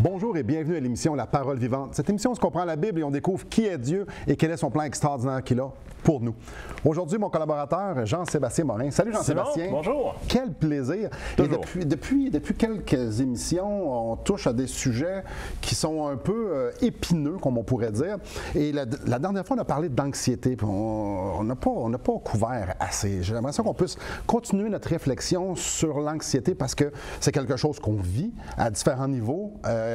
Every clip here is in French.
Bonjour et bienvenue à l'émission La Parole Vivante. Cette émission, on se comprend la Bible et on découvre qui est Dieu et quel est son plan extraordinaire qu'il a pour nous. Aujourd'hui, mon collaborateur, Jean-Sébastien Morin. Salut Jean-Sébastien. Bonjour. Quel plaisir. Et depuis quelques émissions, on touche à des sujets qui sont un peu épineux, comme on pourrait dire. Et la dernière fois, on a parlé d'anxiété. On n'a pas couvert assez. J'ai l'impression qu'on puisse continuer notre réflexion sur l'anxiété parce que c'est quelque chose qu'on vit à différents niveaux.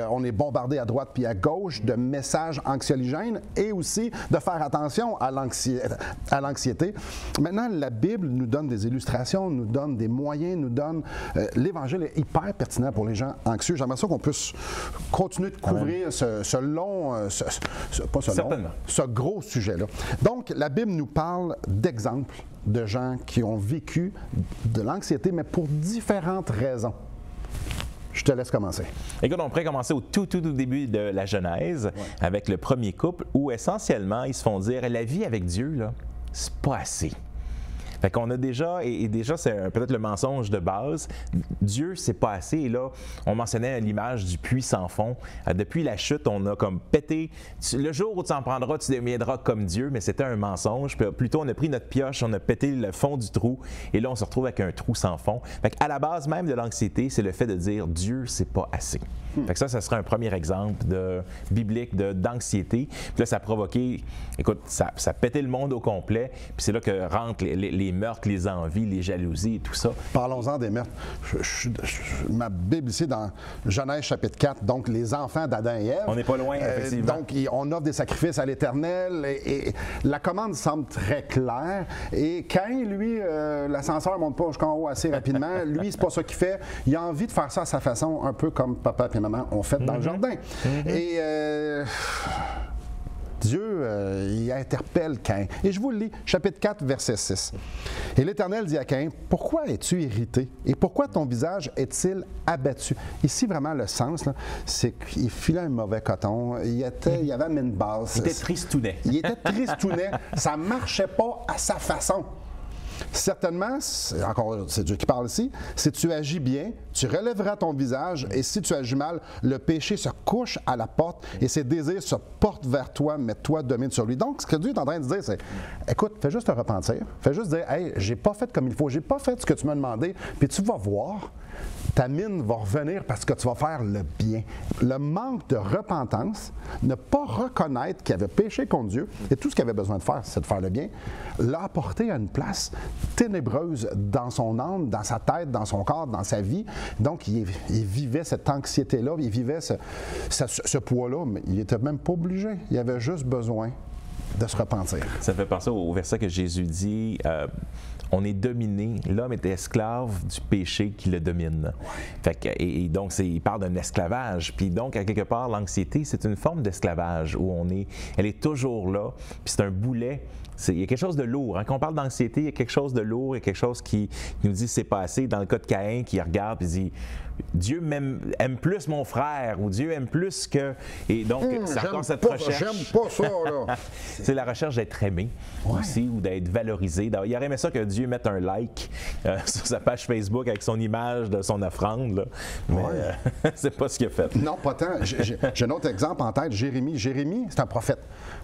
On est bombardé à droite puis à gauche de messages anxiogènes et aussi de faire attention à l'anxiété. Maintenant, la Bible nous donne des illustrations, nous donne des moyens, nous donne... L'Évangile est hyper pertinent pour les gens anxieux. J'aimerais ça qu'on puisse continuer de couvrir ce gros sujet-là. Donc, la Bible nous parle d'exemples de gens qui ont vécu de l'anxiété, mais pour différentes raisons. Je te laisse commencer. Écoute, on pourrait commencer au tout début de la Genèse, avec le premier couple, où essentiellement, ils se font dire, la vie avec Dieu, là, c'est pas assez. Fait qu'on a déjà, et déjà c'est peut-être le mensonge de base, Dieu c'est pas assez. Et là, on mentionnait l'image du puits sans fond. Depuis la chute, on a comme pété, le jour où tu en prendras, tu deviendras comme Dieu, mais c'était un mensonge. Puis plutôt, on a pris notre pioche, on a pété le fond du trou, et là, on se retrouve avec un trou sans fond. Fait qu'à la base même de l'anxiété, c'est le fait de dire Dieu c'est pas assez. Fait que ça serait un premier exemple biblique d'anxiété. Puis là, ça a provoqué, écoute, ça pétait le monde au complet. Puis c'est là que rentrent les meurtres, les envies, les jalousies et tout ça. Parlons-en des meurtres. Ma Bible ici, dans Genèse chapitre 4, donc les enfants d'Adam et Ève. On n'est pas loin, effectivement. Donc, on offre des sacrifices à l'Éternel et la commande semble très claire. Et Caïn, lui, l'ascenseur ne monte pas jusqu'en haut assez rapidement. Lui, c'est pas ça qu'il fait. Il a envie de faire ça à sa façon, un peu comme papa et maman ont fait dans le jardin. Et... Dieu, il interpelle Caïn. Et je vous le lis, chapitre 4, verset 6. Et l'Éternel dit à Caïn, « Pourquoi es-tu irrité? Et pourquoi ton visage est-il abattu? » Ici, vraiment, le sens, c'est qu'il filait un mauvais coton. Il avait la mine basse. Il était tristounet. Il était tristounet. Ça ne marchait pas à sa façon. Certainement, encore c'est Dieu qui parle ici, si tu agis bien, tu relèveras ton visage, et si tu agis mal, le péché se couche à la porte et ses désirs se portent vers toi, mais toi domine sur lui. Donc, ce que Dieu est en train de dire, c'est, écoute, fais juste te repentir, fais juste dire, hey, j'ai pas fait comme il faut, j'ai pas fait ce que tu m'as demandé, puis tu vas voir, ta mine va revenir parce que tu vas faire le bien. Le manque de repentance, ne pas reconnaître qu'il avait péché contre Dieu, et tout ce qu'il avait besoin de faire, c'est de faire le bien, l'a apporté à une place ténébreuse dans son âme, dans sa tête, dans son corps, dans sa vie. Donc, il vivait cette anxiété-là, il vivait ce poids-là, mais il n'était même pas obligé. Il avait juste besoin de se repentir. Ça me fait penser au verset que Jésus dit... on est dominé, l'homme est esclave du péché qui le domine. Fait que, et donc, il parle d'un esclavage. Puis donc, à quelque part, l'anxiété, c'est une forme d'esclavage où elle est toujours là, puis c'est un boulet. Il y a quelque chose de lourd. Quand on parle d'anxiété, il y a quelque chose de lourd, il y a quelque chose qui nous dit c'est pas assez. Dans le cas de Caïn, qui regarde et dit Dieu aime plus mon frère ou Dieu aime plus que. Et donc, c'est encore cette recherche. J'aime pas ça, là. C'est la recherche d'être aimé aussi ou d'être valorisé. Il aurait aimé ça que Dieu mette un like sur sa page Facebook avec son image de son offrande, là. Mais c'est pas ce qu'il a fait. Non, pas tant. J'ai un autre exemple en tête, Jérémie. Jérémie, c'est un prophète.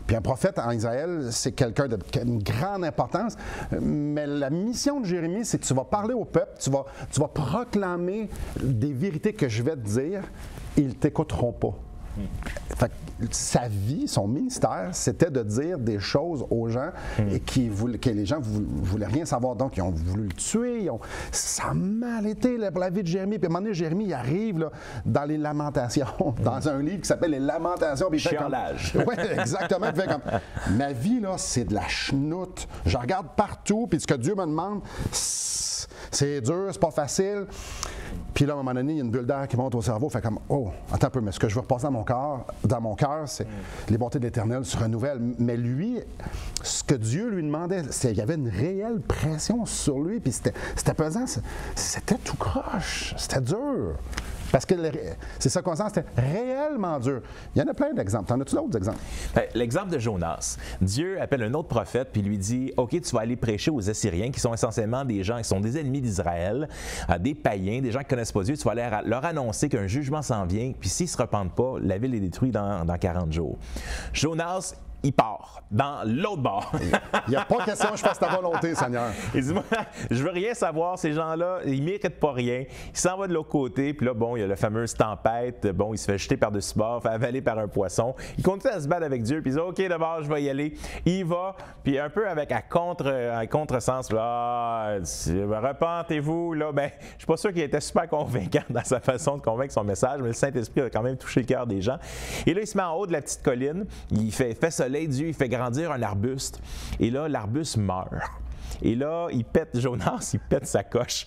Puis un prophète en Israël, c'est quelqu'un d'une grande importance. Mais la mission de Jérémie, c'est que tu vas parler au peuple, tu vas proclamer des vérités que je vais te dire, ils ne t'écouteront pas. Fait que sa vie, son ministère, c'était de dire des choses aux gens et que les gens ne voulaient rien savoir. Donc, ils ont voulu le tuer. Ça a mal été pour la vie de Jérémie. Puis à un moment donné, Jérémie, il arrive là, dans les Lamentations, dans un livre qui s'appelle Les Lamentations. Chiolage. Oui, exactement. Il fait comme, ma vie, là, c'est de la chenoute. Je regarde partout, puis ce que Dieu me demande, c'est dur, c'est pas facile. Puis là, à un moment donné, il y a une bulle d'air qui monte au cerveau, fait comme, oh, attends un peu, mais ce que je veux repasser dans mon cœur, c'est les bontés de l'Éternel se renouvellent. Mais lui, ce que Dieu lui demandait, il y avait une réelle pression sur lui, puis c'était pesant, c'était tout croche, c'était dur. Parce que ces circonstances étaient réellement dures. Il y en a plein d'exemples. T'en as-tu d'autres exemples? L'exemple de Jonas. Dieu appelle un autre prophète puis lui dit « OK, tu vas aller prêcher aux Assyriens qui sont essentiellement des gens qui sont des ennemis d'Israël, des païens, des gens qui ne connaissent pas Dieu. Tu vas aller leur annoncer qu'un jugement s'en vient, puis s'ils ne se repentent pas, la ville est détruite dans 40 jours. » Jonas, il part dans l'autre bord. Il n'y a pas question, je fasse ta volonté, Seigneur. Il dit, moi, je veux rien savoir, ces gens-là, ils ne méritent pas rien. Il s'en va de l'autre côté, puis là, bon, il y a la fameuse tempête, bon, il se fait jeter par-dessus bord, fait avaler par un poisson. Il continue à se battre avec Dieu, puis il dit, OK, d'abord, je vais y aller. Il va, puis un peu avec un contresens, là, repentez-vous, là, ben, je suis pas sûr qu'il était super convaincant dans sa façon de convaincre son message, mais le Saint-Esprit a quand même touché le cœur des gens. Et là, il se met en haut de la petite colline, il fait soleil, Dieu, il fait grandir un arbuste, et là, l'arbuste meurt. Et là, Jonas, il pète sa coche.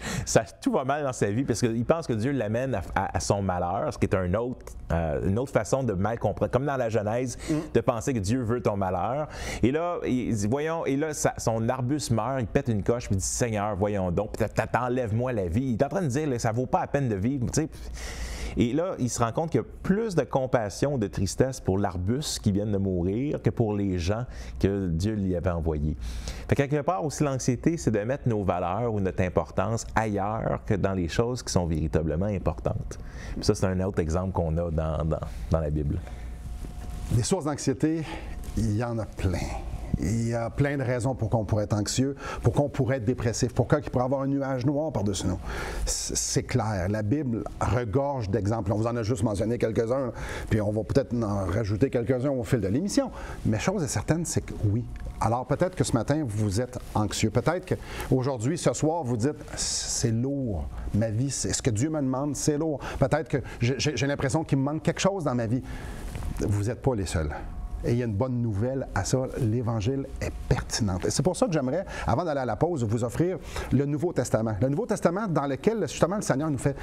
Tout va mal dans sa vie parce qu'il pense que Dieu l'amène à son malheur, ce qui est une autre façon de mal comprendre, comme dans la Genèse, de penser que Dieu veut ton malheur. Et là, il dit, voyons, et là, son arbuste meurt, il pète une coche, puis il dit, Seigneur, voyons donc, t'enlève-moi la vie. Il est en train de dire, là, ça vaut pas la peine de vivre, tu sais. Et là, il se rend compte qu'il y a plus de compassion, de tristesse pour l'arbuste qui vient de mourir que pour les gens que Dieu lui avait envoyés. Fait que quelque part aussi, l'anxiété, c'est de mettre nos valeurs ou notre importance ailleurs que dans les choses qui sont véritablement importantes. Puis ça, c'est un autre exemple qu'on a dans la Bible. Des sources d'anxiété, il y en a plein. Il y a plein de raisons pour qu'on pourrait être anxieux, pour qu'on pourrait être dépressif, pourquoi il pourrait avoir un nuage noir par-dessus nous. C'est clair. La Bible regorge d'exemples. On vous en a juste mentionné quelques-uns, puis on va peut-être en rajouter quelques-uns au fil de l'émission. Mais chose est certaine, c'est que oui. Alors peut-être que ce matin, vous êtes anxieux. Peut-être qu'aujourd'hui, ce soir, vous dites « c'est lourd. Ma vie, c'est ce que Dieu me demande, c'est lourd. Peut-être que j'ai l'impression qu'il me manque quelque chose dans ma vie. » Vous n'êtes pas les seuls. Et il y a une bonne nouvelle à ça, l'Évangile est pertinent. Et c'est pour ça que j'aimerais, avant d'aller à la pause, vous offrir le Nouveau Testament. Le Nouveau Testament dans lequel, justement, le Seigneur nous fait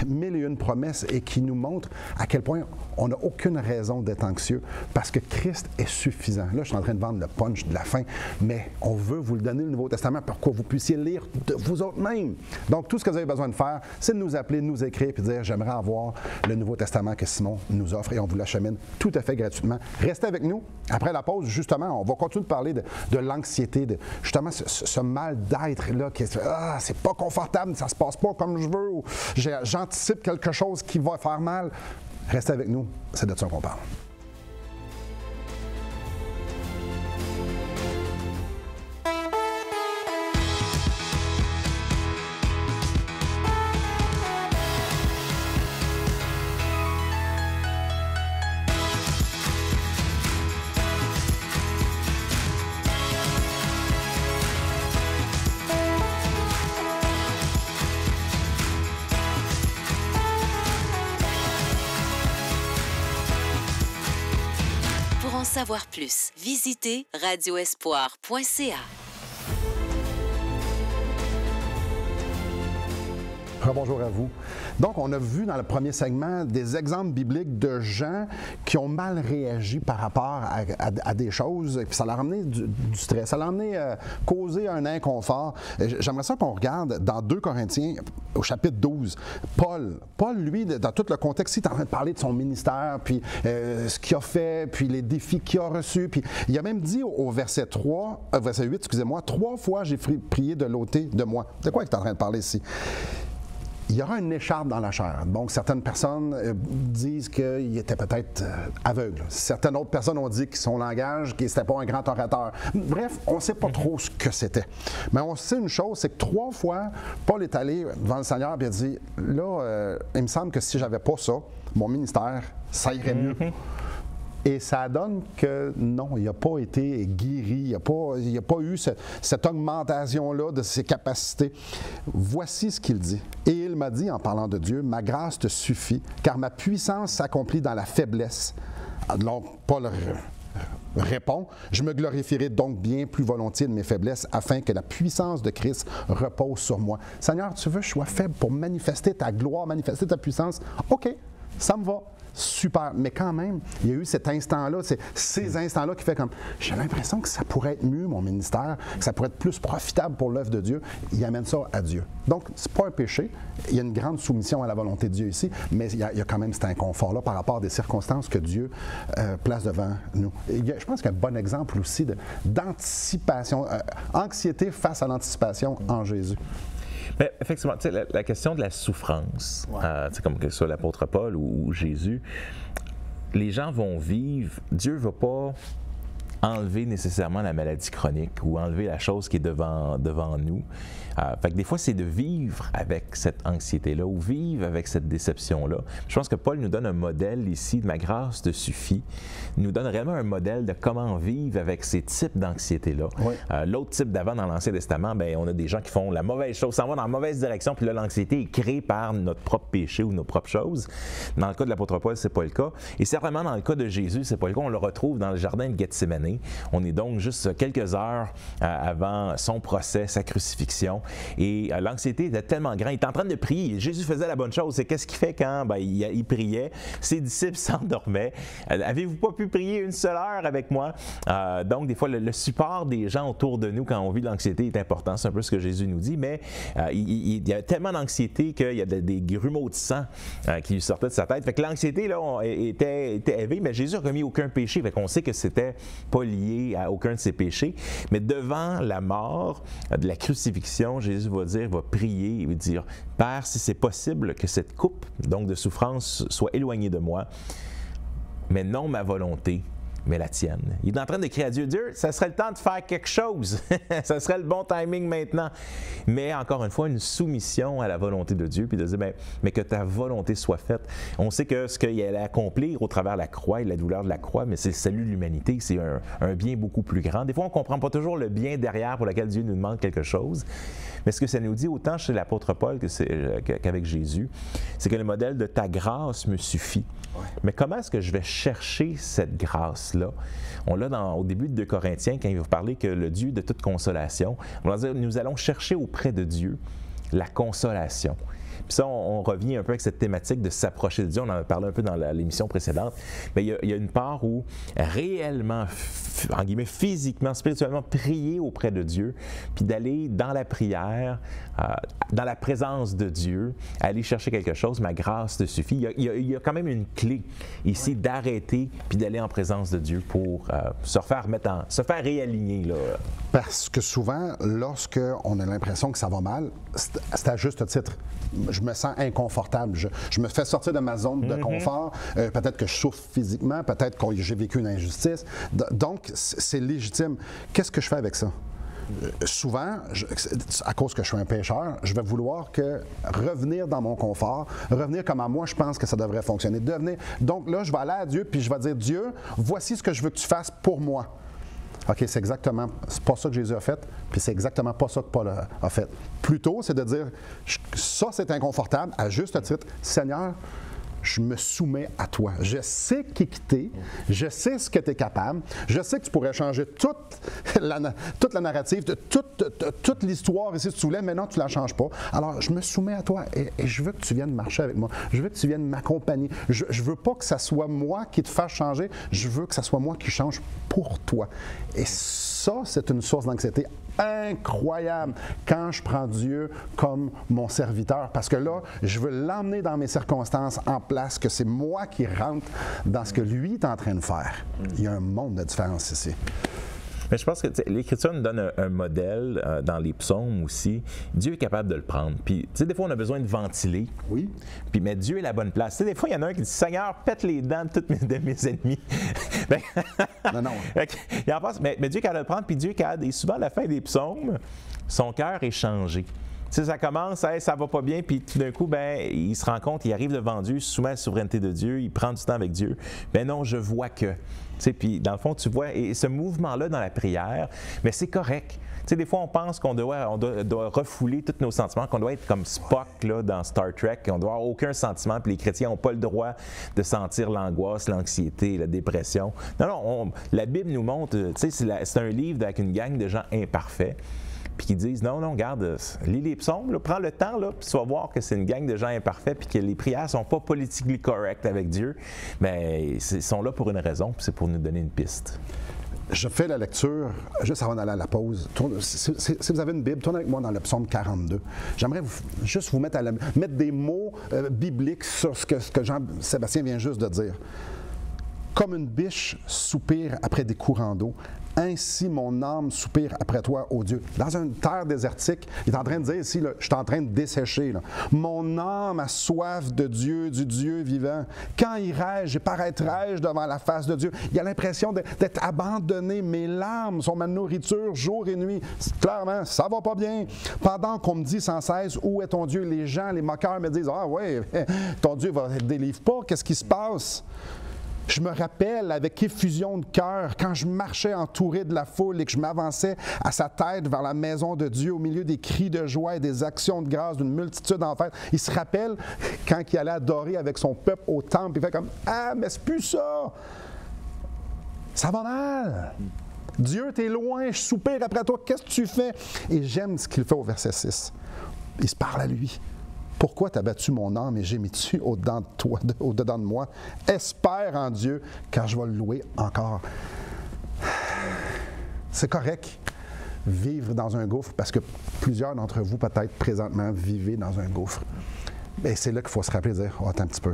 1001 promesses et qui nous montre à quel point on n'a aucune raison d'être anxieux parce que Christ est suffisant. Là, je suis en train de vendre le punch de la fin, mais on veut vous le donner, le Nouveau Testament, pour que vous puissiez le lire de vous autres mêmes. Donc, tout ce que vous avez besoin de faire, c'est de nous appeler, de nous écrire et de dire « J'aimerais avoir le Nouveau Testament que Simon nous offre et on vous l'achemine tout à fait gratuitement. » Restez avec nous. Après la pause, justement, on va continuer de parler de l'anxiété, de justement ce mal d'être-là, qui est c'est pas confortable, ça se passe pas comme je veux, ou j'anticipe quelque chose qui va faire mal. Restez avec nous, c'est de ça qu'on parle. Pour en savoir plus, visitez radioespoir.ca. Bonjour à vous. Donc, on a vu dans le premier segment des exemples bibliques de gens qui ont mal réagi par rapport à des choses, puis ça leur a amené du stress, ça leur a amené causer un inconfort. J'aimerais ça qu'on regarde dans 2 Corinthiens, au chapitre 12, Paul, lui, dans tout le contexte, il est en train de parler de son ministère, puis ce qu'il a fait, puis les défis qu'il a reçus, puis il a même dit au verset 8, excusez-moi, 3 fois j'ai prié de l'ôter de moi. De quoi il est en train de parler ici? Il y aura une écharpe dans la chair. Donc, certaines personnes disent qu'il était peut-être aveugle. Certaines autres personnes ont dit que son langage, qu'il n'était pas un grand orateur. Bref, on ne sait pas trop ce que c'était. Mais on sait une chose, c'est que 3 fois, Paul est allé devant le Seigneur et a dit, là, il me semble que si j'avais pas ça, mon ministère, ça irait mieux. Et ça donne que non, il n'a pas été guéri, il n'y a pas eu cette augmentation-là de ses capacités. Voici ce qu'il dit. Et il m'a dit, en parlant de Dieu, « Ma grâce te suffit, car ma puissance s'accomplit dans la faiblesse. » Alors, Paul répond, « Je me glorifierai donc bien plus volontiers de mes faiblesses, afin que la puissance de Christ repose sur moi. » Seigneur, tu veux que je sois faible pour manifester ta gloire, manifester ta puissance? OK, ça me va. super. Mais quand même, il y a eu cet instant-là, ces instants-là qui fait comme, j'ai l'impression que ça pourrait être mieux, mon ministère, que ça pourrait être plus profitable pour l'œuvre de Dieu. Il amène ça à Dieu. Donc, c'est pas un péché. Il y a une grande soumission à la volonté de Dieu ici, mais il y a quand même cet inconfort-là par rapport à des circonstances que Dieu place devant nous. Je pense qu'il y a un bon exemple aussi d'anticipation, anxiété face à l'anticipation en Jésus. Mais effectivement, la question de la souffrance, comme que ce soit l'apôtre Paul ou Jésus, les gens vont vivre, Dieu ne va pas enlever nécessairement la maladie chronique ou enlever la chose qui est devant nous. Fait que des fois, c'est de vivre avec cette anxiété-là ou vivre avec cette déception-là. Je pense que Paul nous donne un modèle ici, de ma grâce te suffit. Il nous donne réellement un modèle de comment vivre avec ces types d'anxiété-là. Oui. L'autre type d'avant dans l'Ancien Testament, bien, on a des gens qui font la mauvaise chose, s'en vont dans la mauvaise direction, puis là, l'anxiété est créée par notre propre péché ou nos propres choses. Dans le cas de l'apôtre Paul, c'est pas le cas. Et certainement, dans le cas de Jésus, c'est pas le cas. On le retrouve dans le jardin de Gethsémani. On est donc juste quelques heures avant son procès, sa crucifixion. Et l'anxiété était tellement grande. Il était en train de prier. Jésus faisait la bonne chose. C'est qu'est-ce qu'il fait quand il priait? Ses disciples s'endormaient. Avez-vous pas pu prier une seule heure avec moi? Donc, des fois, le support des gens autour de nous quand on vit l'anxiété est important. C'est un peu ce que Jésus nous dit. Mais il y a tellement d'anxiété qu'il y a des grumeaux de sang qui lui sortaient de sa tête. Fait que l'anxiété là, était élevée, mais Jésus n'a commis aucun péché. Fait qu'on sait que c'était pas lié à aucun de ses péchés. Mais devant la mort, de la crucifixion, Jésus va prier, il va dire « Père, si c'est possible que cette coupe donc de souffrance soit éloignée de moi, mais non ma volonté, mais la tienne. » Il est en train de crier à Dieu, « Dieu, ça serait le temps de faire quelque chose. Ça serait le bon timing maintenant. » Mais encore une fois, une soumission à la volonté de Dieu, puis de dire, mais que ta volonté soit faite. On sait que ce qu'il allait accomplir au travers de la croix et la douleur de la croix, mais c'est le salut de l'humanité, c'est un bien beaucoup plus grand. Des fois, on ne comprend pas toujours le bien derrière pour lequel Dieu nous demande quelque chose. Mais ce que ça nous dit autant chez l'apôtre Paul qu'avec Jésus, c'est que le modèle de ta grâce me suffit. Ouais. Mais comment est-ce que je vais chercher cette grâce-là? On l'a au début de 2 Corinthiens, quand il va parler que le Dieu de toute consolation, on va dire, nous allons chercher auprès de Dieu la consolation. Puis ça, on revient un peu avec cette thématique de s'approcher de Dieu. On en a parlé un peu dans l'émission précédente. Mais il y a une part où réellement, en guillemets, physiquement, spirituellement, prier auprès de Dieu, puis d'aller dans la prière, dans la présence de Dieu, aller chercher quelque chose, ma grâce te suffit. Il y a quand même une clé ici d'arrêter puis d'aller en présence de Dieu pour se faire réaligner. Là. Parce que souvent, lorsqu'on a l'impression que ça va mal, c'est à juste titre. Je me sens inconfortable. Je me fais sortir de ma zone de confort. Peut-être que je souffre physiquement, peut-être que j'ai vécu une injustice. Donc, c'est légitime. Qu'est-ce que je fais avec ça? Souvent, à cause que je suis un pécheur, je vais vouloir revenir dans mon confort, revenir comme à moi je pense que ça devrait fonctionner. Donc là, je vais aller à Dieu puis je vais dire, Dieu, voici ce que je veux que tu fasses pour moi. OK, c'est pas ça que Jésus a fait, puis c'est exactement pas ça que Paul a fait. Plutôt, c'est de dire, ça c'est inconfortable, à juste titre, Seigneur, je me soumets à toi. Je sais qui t'es, je sais ce que tu es capable, je sais que tu pourrais changer toute la narrative, toute l'histoire ici si tu voulais, mais non, tu ne la changes pas. Alors, je me soumets à toi et je veux que tu viennes marcher avec moi. Je veux que tu viennes m'accompagner. Je ne veux pas que ça soit moi qui te fasse changer, je veux que ça soit moi qui change pour toi. Et ça, c'est une source d'anxiété incroyable quand je prends Dieu comme mon serviteur, parce que là, je veux l'emmener dans mes circonstances en place, que c'est moi qui rentre dans ce que lui est en train de faire. Il y a un monde de différence ici. Mais je pense que l'Écriture nous donne un modèle dans les psaumes aussi. Dieu est capable de le prendre. Puis, tu sais, des fois, on a besoin de ventiler. Oui. Puis, mais Dieu est la bonne place. Tu sais, des fois, il y en a un qui dit, Seigneur, pète les dents de tous mes ennemis. Non. Il en passe, mais Dieu est capable de le prendre. Puis, Dieu est capable. Et souvent, à la fin des psaumes, son cœur est changé. Tu sais, ça commence, ça va pas bien, puis tout d'un coup, il se rend compte, il arrive devant Dieu, il se soumet à la souveraineté de Dieu, il prend du temps avec Dieu. Non, je vois que. Tu sais, puis dans le fond, tu vois, et ce mouvement-là dans la prière, mais c'est correct. Tu sais, des fois, on pense qu'on doit refouler tous nos sentiments, qu'on doit être comme Spock là, dans Star Trek, qu'on doit avoir aucun sentiment, puis les chrétiens n'ont pas le droit de sentir l'angoisse, l'anxiété, la dépression. Non, la Bible nous montre, tu sais, c'est un livre avec une gang de gens imparfaits. puis qui disent non, regarde, lis les psaumes, là, prends le temps, là, puis tu vas voir que c'est une gang de gens imparfaits, puis que les prières ne sont pas politiquement correctes avec Dieu, mais ils sont là pour une raison, puis c'est pour nous donner une piste. Je fais la lecture juste avant d'aller à la pause. Si vous avez une Bible, tournez avec moi dans le psaume 42. J'aimerais juste vous mettre des mots bibliques sur ce que Jean-Sébastien vient juste de dire. Comme une biche soupire après des courants d'eau, ainsi mon âme soupire après toi, ô Dieu. Dans une terre désertique, il est en train de dire ici, là, je suis en train de dessécher. Là. Mon âme a soif de Dieu, du Dieu vivant. Quand irai-je et paraîtrai-je devant la face de Dieu? Il a l'impression d'être abandonné. Mes larmes sont ma nourriture jour et nuit. Clairement, ça va pas bien. Pendant qu'on me dit sans cesse, où est ton Dieu? Les gens, les moqueurs me disent, ah ouais, ton Dieu ne te délivre pas. Qu'est-ce qui se passe? Je me rappelle avec effusion de cœur quand je marchais entouré de la foule et que je m'avançais à sa tête vers la maison de Dieu au milieu des cris de joie et des actions de grâce d'une multitude en fête. Il se rappelle quand il allait adorer avec son peuple au temple, il fait comme « Ah, mais c'est plus ça! Ça va mal! Dieu, t'es loin, je soupire après toi, qu'est-ce que tu fais? » Et j'aime ce qu'il fait au verset 6. Il se parle à lui. Pourquoi t'as battu mon âme et gémis-tu au-dedans de toi, au-dedans de moi? Espère en Dieu, car je vais le louer encore. C'est correct, vivre dans un gouffre, parce que plusieurs d'entre vous, peut-être, présentement, vivez dans un gouffre. Et c'est là qu'il faut se rappeler de dire, oh, attends un petit peu,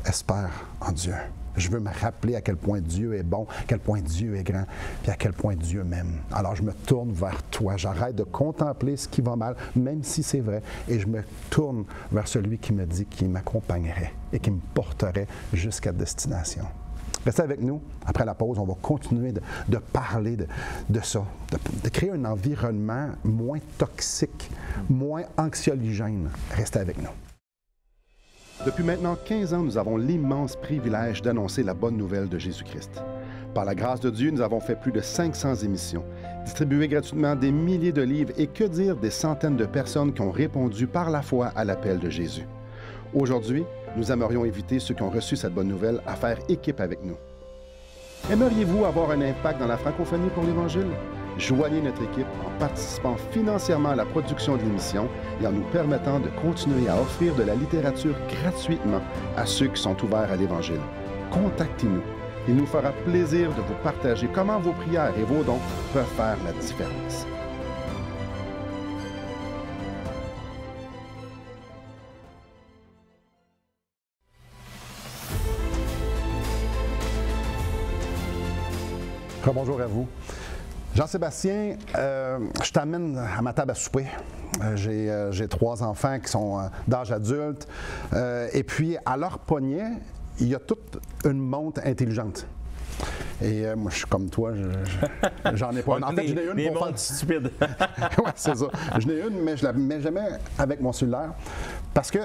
espère en Dieu. Je veux me rappeler à quel point Dieu est bon, à quel point Dieu est grand, puis à quel point Dieu m'aime. Alors je me tourne vers toi. J'arrête de contempler ce qui va mal, même si c'est vrai, et je me tourne vers celui qui me dit qu'il m'accompagnerait et qui me porterait jusqu'à destination. Restez avec nous. Après la pause, on va continuer de parler de ça, de créer un environnement moins toxique, moins anxiologène. Restez avec nous. Depuis maintenant 15 ans, nous avons l'immense privilège d'annoncer la bonne nouvelle de Jésus-Christ. Par la grâce de Dieu, nous avons fait plus de 500 émissions, distribué gratuitement des milliers de livres et que dire des centaines de personnes qui ont répondu par la foi à l'appel de Jésus. Aujourd'hui, nous aimerions inviter ceux qui ont reçu cette bonne nouvelle à faire équipe avec nous. Aimeriez-vous avoir un impact dans la francophonie pour l'Évangile? Joignez notre équipe en participant financièrement à la production de l'émission et en nous permettant de continuer à offrir de la littérature gratuitement à ceux qui sont ouverts à l'Évangile. Contactez-nous. Il nous fera plaisir de vous partager comment vos prières et vos dons peuvent faire la différence. Bonjour à vous. Jean-Sébastien, je t'amène à ma table à souper. J'ai 3 enfants qui sont d'âge adulte. Et puis, à leur poignet, il y a toute une montre intelligente. Et moi, je suis comme toi, j'en ai pas une. En fait, j'en ai une pour faire... stupide. Oui, c'est ça. J'en ai une, mais je la mets jamais avec mon cellulaire. Parce que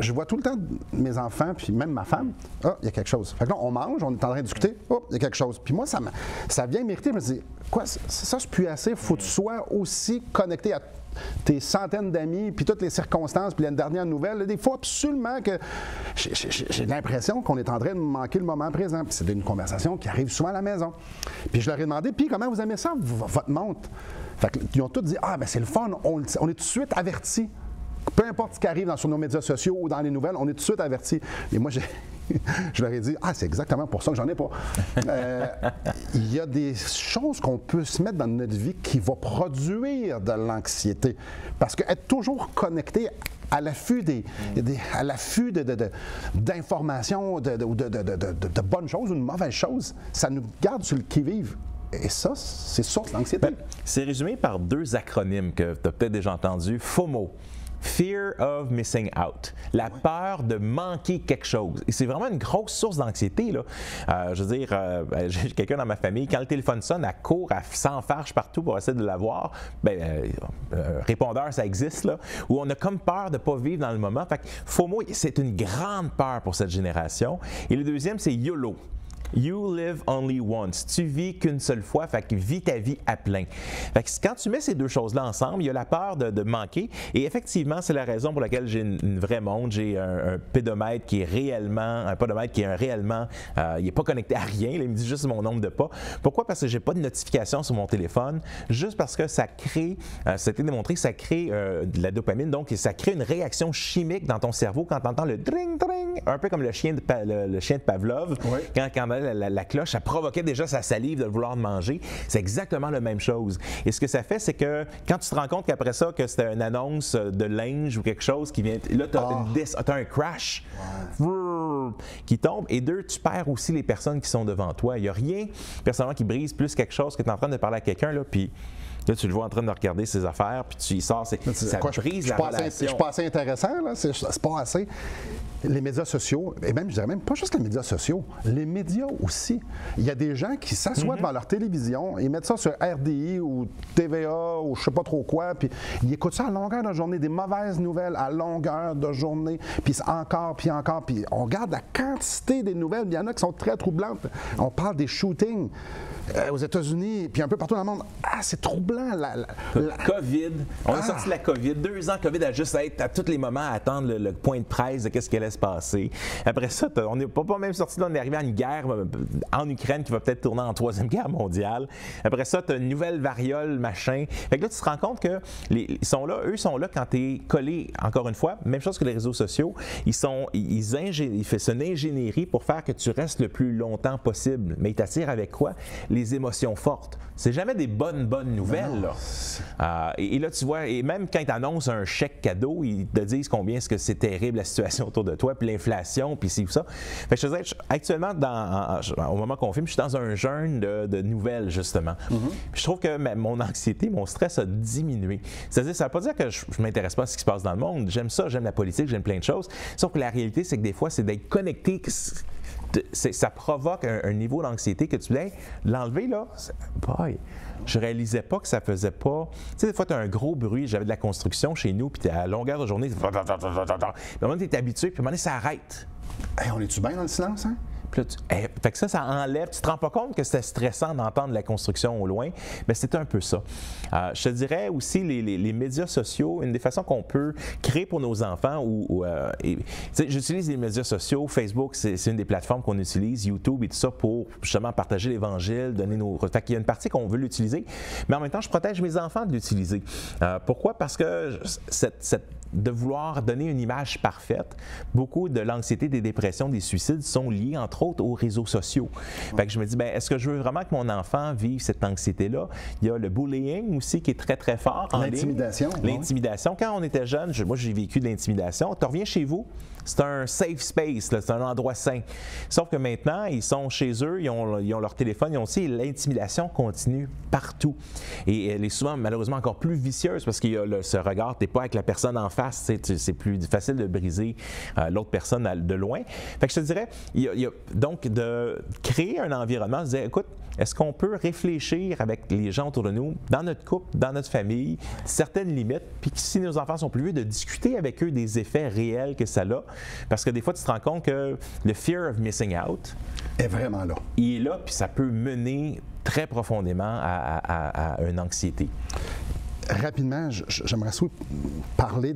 je vois tout le temps mes enfants, puis même ma femme, ah, il y a quelque chose. Fait que là, on mange, on est en train de discuter, oh, il y a quelque chose. Puis moi, ça vient m'irriter. Je me dis, quoi, ça, c'est plus assez. Il faut que tu sois aussi connecté à tes centaines d'amis, puis toutes les circonstances, puis la dernière nouvelle. Des fois, absolument que j'ai l'impression qu'on est en train de manquer le moment présent. Puis c'est une conversation qui arrive souvent à la maison. Puis je leur ai demandé, puis comment vous aimez ça, votre montre? Fait qu'ils ont tous dit, ah, ben c'est le fun, on est tout de suite avertis. Peu importe ce qui arrive sur nos médias sociaux ou dans les nouvelles, on est tout de suite avertis. Et moi, je leur ai dit, ah, c'est exactement pour ça que j'en ai pas. Il y a des choses qu'on peut se mettre dans notre vie qui vont produire de l'anxiété. Parce qu'être toujours connecté à l'affût d'informations, de bonnes choses ou de mauvaises choses, ça nous garde sur le qui-vive. Et ça, c'est source d'anxiété. C'est résumé par 2 acronymes que tu as peut-être déjà entendus. FOMO. Fear of missing out, la peur de manquer quelque chose. Et c'est vraiment une grosse source d'anxiété, là. Je veux dire, j'ai quelqu'un dans ma famille, quand le téléphone sonne, elle court, elle s'enfarge partout pour essayer de l'avoir. Répondeur, ça existe, là, où on a comme peur de ne pas vivre dans le moment. Fait que FOMO, c'est une grande peur pour cette génération. Et le deuxième, c'est YOLO. You live only once. Tu vis qu'une seule fois, fait que vis ta vie à plein. Fait que quand tu mets ces deux choses-là ensemble, il y a la peur de manquer. Et effectivement, c'est la raison pour laquelle j'ai une vraie montre. J'ai un pédomètre qui est réellement, un podomètre qui est réellement, il n'est pas connecté à rien. Là, il me dit juste mon nombre de pas. Pourquoi? Parce que j'ai pas de notification sur mon téléphone. Juste parce que ça crée, ça a été démontré, ça crée de la dopamine. Donc, ça crée une réaction chimique dans ton cerveau quand tu entends le dring dring, un peu comme le chien de Pavlov. Oui. Quand la cloche, ça provoquait déjà sa salive de vouloir manger. C'est exactement la même chose. Et ce que ça fait, c'est que quand tu te rends compte qu'après ça, que c'était une annonce de linge ou quelque chose qui vient, là, tu as un crash qui tombe. Et deux, tu perds aussi les personnes qui sont devant toi. Il n'y a rien, personnellement, qui brise plus quelque chose que tu es en train de parler à quelqu'un, là, puis là, tu le vois en train de regarder ses affaires, puis tu y sors, ça brise la relation. Je suis pas assez intéressant, là. C'est pas assez. Les médias sociaux, et même, je dirais même pas juste les médias sociaux, les médias aussi. Il y a des gens qui s'assoient devant leur télévision, ils mettent ça sur RDI ou TVA ou je sais pas trop quoi, puis ils écoutent ça à longueur de journée, des mauvaises nouvelles à longueur de journée, puis encore, puis on regarde la quantité des nouvelles, il y en a qui sont très troublantes. On parle des shootings aux États-Unis, puis un peu partout dans le monde. Ah, c'est troublant. COVID. On a sorti la COVID. 2 ans, COVID a juste à être à tous les moments à attendre le point de presse de qu'est-ce qui allait se passer. Après ça, on n'est pas même sorti là, on est arrivé à une guerre en Ukraine qui va peut-être tourner en 3e guerre mondiale. Après ça, tu as une nouvelle variole, machin. Fait que là, tu te rends compte que ils sont là quand tu es collé, encore une fois, même chose que les réseaux sociaux, ils font une ingénierie pour faire que tu restes le plus longtemps possible. Mais ils t'attirent avec quoi? Les émotions fortes. C'est jamais des bonnes nouvelles. Là. Et là, tu vois, et même quand ils t'annoncent un chèque cadeau, ils te disent combien est-ce que c'est terrible la situation autour de toi, puis l'inflation, puis ci ou ça. Fait que je te disais, actuellement, au moment qu'on filme, je suis dans un jeûne de nouvelles, justement. Puis je trouve que mon anxiété, mon stress a diminué. C'est-à-dire, ça ne veut pas dire que je ne m'intéresse pas à ce qui se passe dans le monde. J'aime ça, j'aime la politique, j'aime plein de choses. Sauf que la réalité, c'est que des fois, c'est d'être connecté. Ça provoque un niveau d'anxiété que tu dis, hey, l'enlever, là, boy, je réalisais pas que ça faisait pas. Tu sais, des fois, tu as un gros bruit. J'avais de la construction chez nous, puis tu es à longueur de journée. Puis à un moment, tu es habitué, puis à un moment donné, ça arrête. Hey, on est-tu bien dans le silence, hein? Fait que ça enlève. Tu te rends pas compte que c'était stressant d'entendre la construction au loin, mais c'est un peu ça. Je te dirais aussi, les médias sociaux, une des façons qu'on peut créer pour nos enfants, j'utilise les médias sociaux, Facebook, c'est une des plateformes qu'on utilise, YouTube et tout ça, pour justement partager l'Évangile, donner nos... Fait qu'il y a une partie qu'on veut l'utiliser, mais en même temps, je protège mes enfants de l'utiliser. Pourquoi? Parce que de vouloir donner une image parfaite, beaucoup de l'anxiété, des dépressions, des suicides sont liés, entre autres, aux réseaux sociaux. Fait que je me dis, est-ce que je veux vraiment que mon enfant vive cette anxiété-là? Il y a le bullying aussi qui est très, très fort en ligne. L'intimidation. L'intimidation. Quand on était jeune, moi j'ai vécu de l'intimidation. Tu reviens chez vous, c'est un safe space, c'est un endroit sain. Sauf que maintenant, ils sont chez eux, ils ont leur téléphone, ils ont aussi l'intimidation continue partout. Et elle est souvent, malheureusement, encore plus vicieuse parce qu'il y a ce regard, tu n'es pas avec la personne en face, c'est plus facile de briser l'autre personne de loin. Fait que je te dirais, il y a donc de créer un environnement, de dire, écoute, est-ce qu'on peut réfléchir avec les gens autour de nous, dans notre couple, dans notre famille, certaines limites, puis si nos enfants sont plus vieux, de discuter avec eux des effets réels que ça a. Parce que des fois, tu te rends compte que le fear of missing out est vraiment là. Il est là, puis ça peut mener très profondément à une anxiété. Rapidement, j'aimerais parler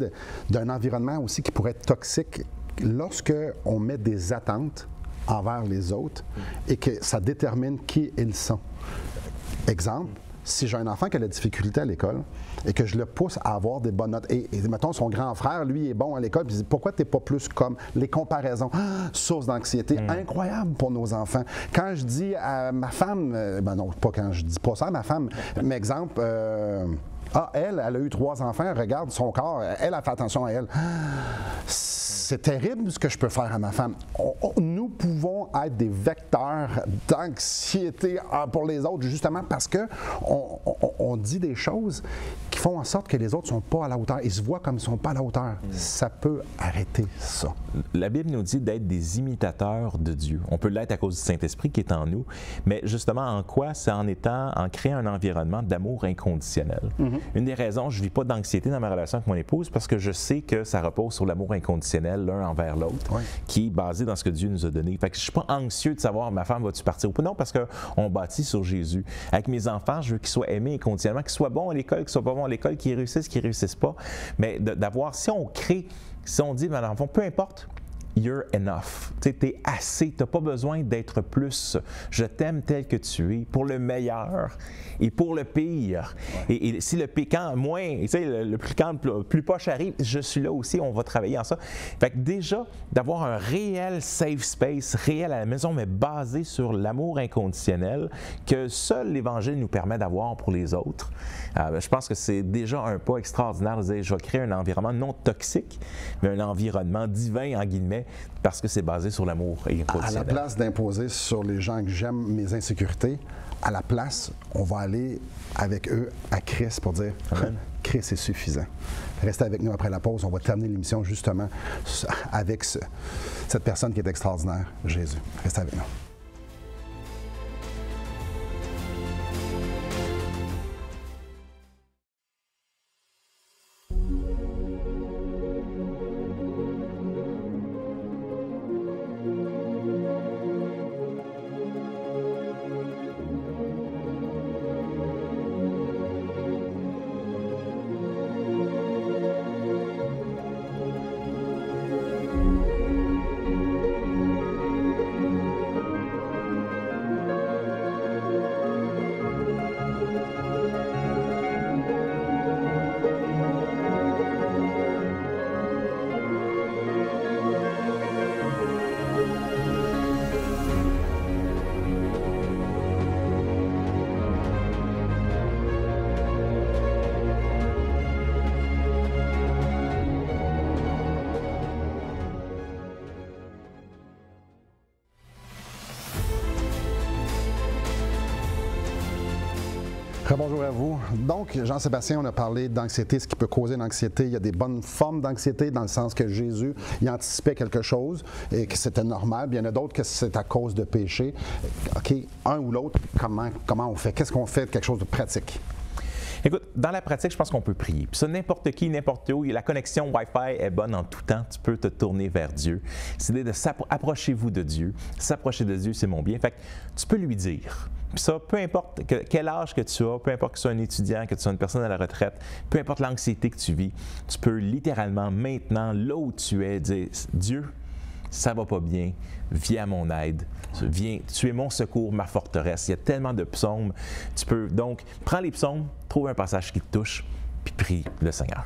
d'un environnement aussi qui pourrait être toxique lorsque on met des attentes envers les autres et que ça détermine qui ils sont. Exemple, si j'ai un enfant qui a de la difficulté à l'école et que je le pousse à avoir des bonnes notes, et mettons, son grand frère, lui, est bon à l'école, puis il dit, pourquoi tu n'es pas plus comme les comparaisons? Source d'anxiété incroyable pour nos enfants. Quand je dis à ma femme, non, pas quand je dis pas ça à ma femme, mais exemple, elle a eu 3 enfants, regarde son corps, elle a fait attention à elle. C'est terrible ce que je peux faire à ma femme. Nous pouvons être des vecteurs d'anxiété pour les autres, justement parce qu'on dit des choses qui qui font en sorte que les autres ne sont pas à la hauteur. Ils se voient comme ils ne sont pas à la hauteur. Ça peut arrêter ça. La Bible nous dit d'être des imitateurs de Dieu. On peut l'être à cause du Saint-Esprit qui est en nous, mais justement, en quoi? C'est en créant un environnement d'amour inconditionnel. Une des raisons, je ne vis pas d'anxiété dans ma relation avec mon épouse parce que je sais que ça repose sur l'amour inconditionnel l'un envers l'autre, qui est basé dans ce que Dieu nous a donné. Fait que je ne suis pas anxieux de savoir ma femme va-tu partir ou pas. Non, parce qu'on bâtit sur Jésus. Avec mes enfants, je veux qu'ils soient aimés inconditionnellement, qu'ils soient bons à l'école, qu'ils soient pas bons à l'école, qu'ils réussissent pas. Mais d'avoir, si on crée, si on dit, dans le fond, peu importe, you're enough. Tu sais, t'es assez, t'as pas besoin d'être plus. Je t'aime tel que tu es, pour le meilleur et pour le pire. Et si le pire, quand moins, tu sais, quand le plus poche arrive, je suis là aussi, on va travailler en ça. Fait que déjà, d'avoir un réel safe space, réel à la maison, mais basé sur l'amour inconditionnel que seul l'Évangile nous permet d'avoir pour les autres. Je pense que c'est déjà un pas extraordinaire de dire, je vais créer un environnement non toxique, mais un environnement divin, en guillemets, parce que c'est basé sur l'amour inconditionnel. À la place d'imposer sur les gens que j'aime mes insécurités, à la place, on va aller avec eux à Christ pour dire Christ est suffisant. Restez avec nous après la pause. On va terminer l'émission justement avec cette personne qui est extraordinaire, Jésus. Restez avec nous. Bonjour à vous. Donc, Jean-Sébastien, on a parlé d'anxiété, ce qui peut causer l'anxiété. Il y a des bonnes formes d'anxiété dans le sens que Jésus, il anticipait quelque chose et que c'était normal. Puis il y en a d'autres que c'est à cause de péché. OK, un ou l'autre, comment on fait? Qu'est-ce qu'on fait de quelque chose de pratique? Écoute, dans la pratique, je pense qu'on peut prier. Puis ça, n'importe qui, n'importe où, la connexion Wi-Fi est bonne en tout temps. Tu peux te tourner vers Dieu. C'est l'idée de approchez-vous de Dieu. S'approcher de Dieu, c'est mon bien. Fait que tu peux lui dire. Puis ça, peu importe quel âge que tu as, peu importe que tu sois un étudiant, que tu sois une personne à la retraite, peu importe l'anxiété que tu vis, tu peux littéralement maintenant, là où tu es, dire « Dieu, ça va pas bien, viens à mon aide, viens, tu es mon secours, ma forteresse. » Il y a tellement de psaumes. Tu peux donc, prends les psaumes, trouve un passage qui te touche, puis prie le Seigneur.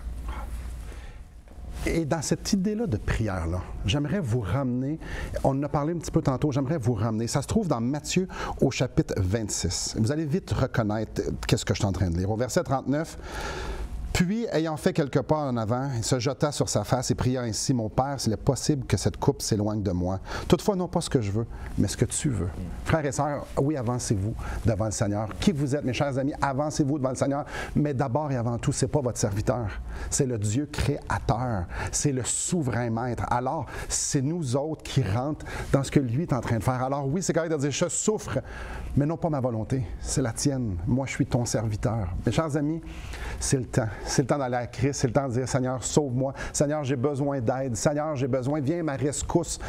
Et dans cette idée-là de prière-là, j'aimerais vous ramener, on en a parlé un petit peu tantôt, j'aimerais vous ramener, ça se trouve dans Matthieu au chapitre 26. Vous allez vite reconnaître qu'est-ce que je suis en train de lire. Au verset 39, « Puis, ayant fait quelques pas en avant, il se jeta sur sa face et pria ainsi, « Mon Père, s'il est possible que cette coupe s'éloigne de moi. Toutefois, non pas ce que je veux, mais ce que tu veux. » Frères et sœurs, oui, avancez-vous devant le Seigneur. Qui vous êtes, mes chers amis, avancez-vous devant le Seigneur. Mais d'abord et avant tout, ce n'est pas votre serviteur. C'est le Dieu créateur. C'est le souverain maître. Alors, c'est nous autres qui rentrent dans ce que lui est en train de faire. Alors oui, c'est correct de dire, je souffre, mais non pas ma volonté. C'est la tienne. Moi, je suis ton serviteur. Mes chers amis, c'est le temps. C'est le temps d'aller à Christ, c'est le temps de dire, Seigneur, sauve-moi. Seigneur, j'ai besoin d'aide. Seigneur, j'ai besoin, viens à ma rescousse.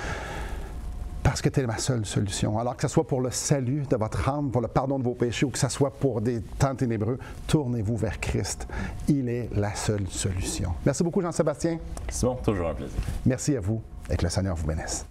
Parce que tu es ma seule solution. Alors que ce soit pour le salut de votre âme, pour le pardon de vos péchés, ou que ce soit pour des temps ténébreux, tournez-vous vers Christ. Il est la seule solution. Merci beaucoup, Jean-Sébastien. Simon, toujours un plaisir. Merci à vous et que le Seigneur vous bénisse.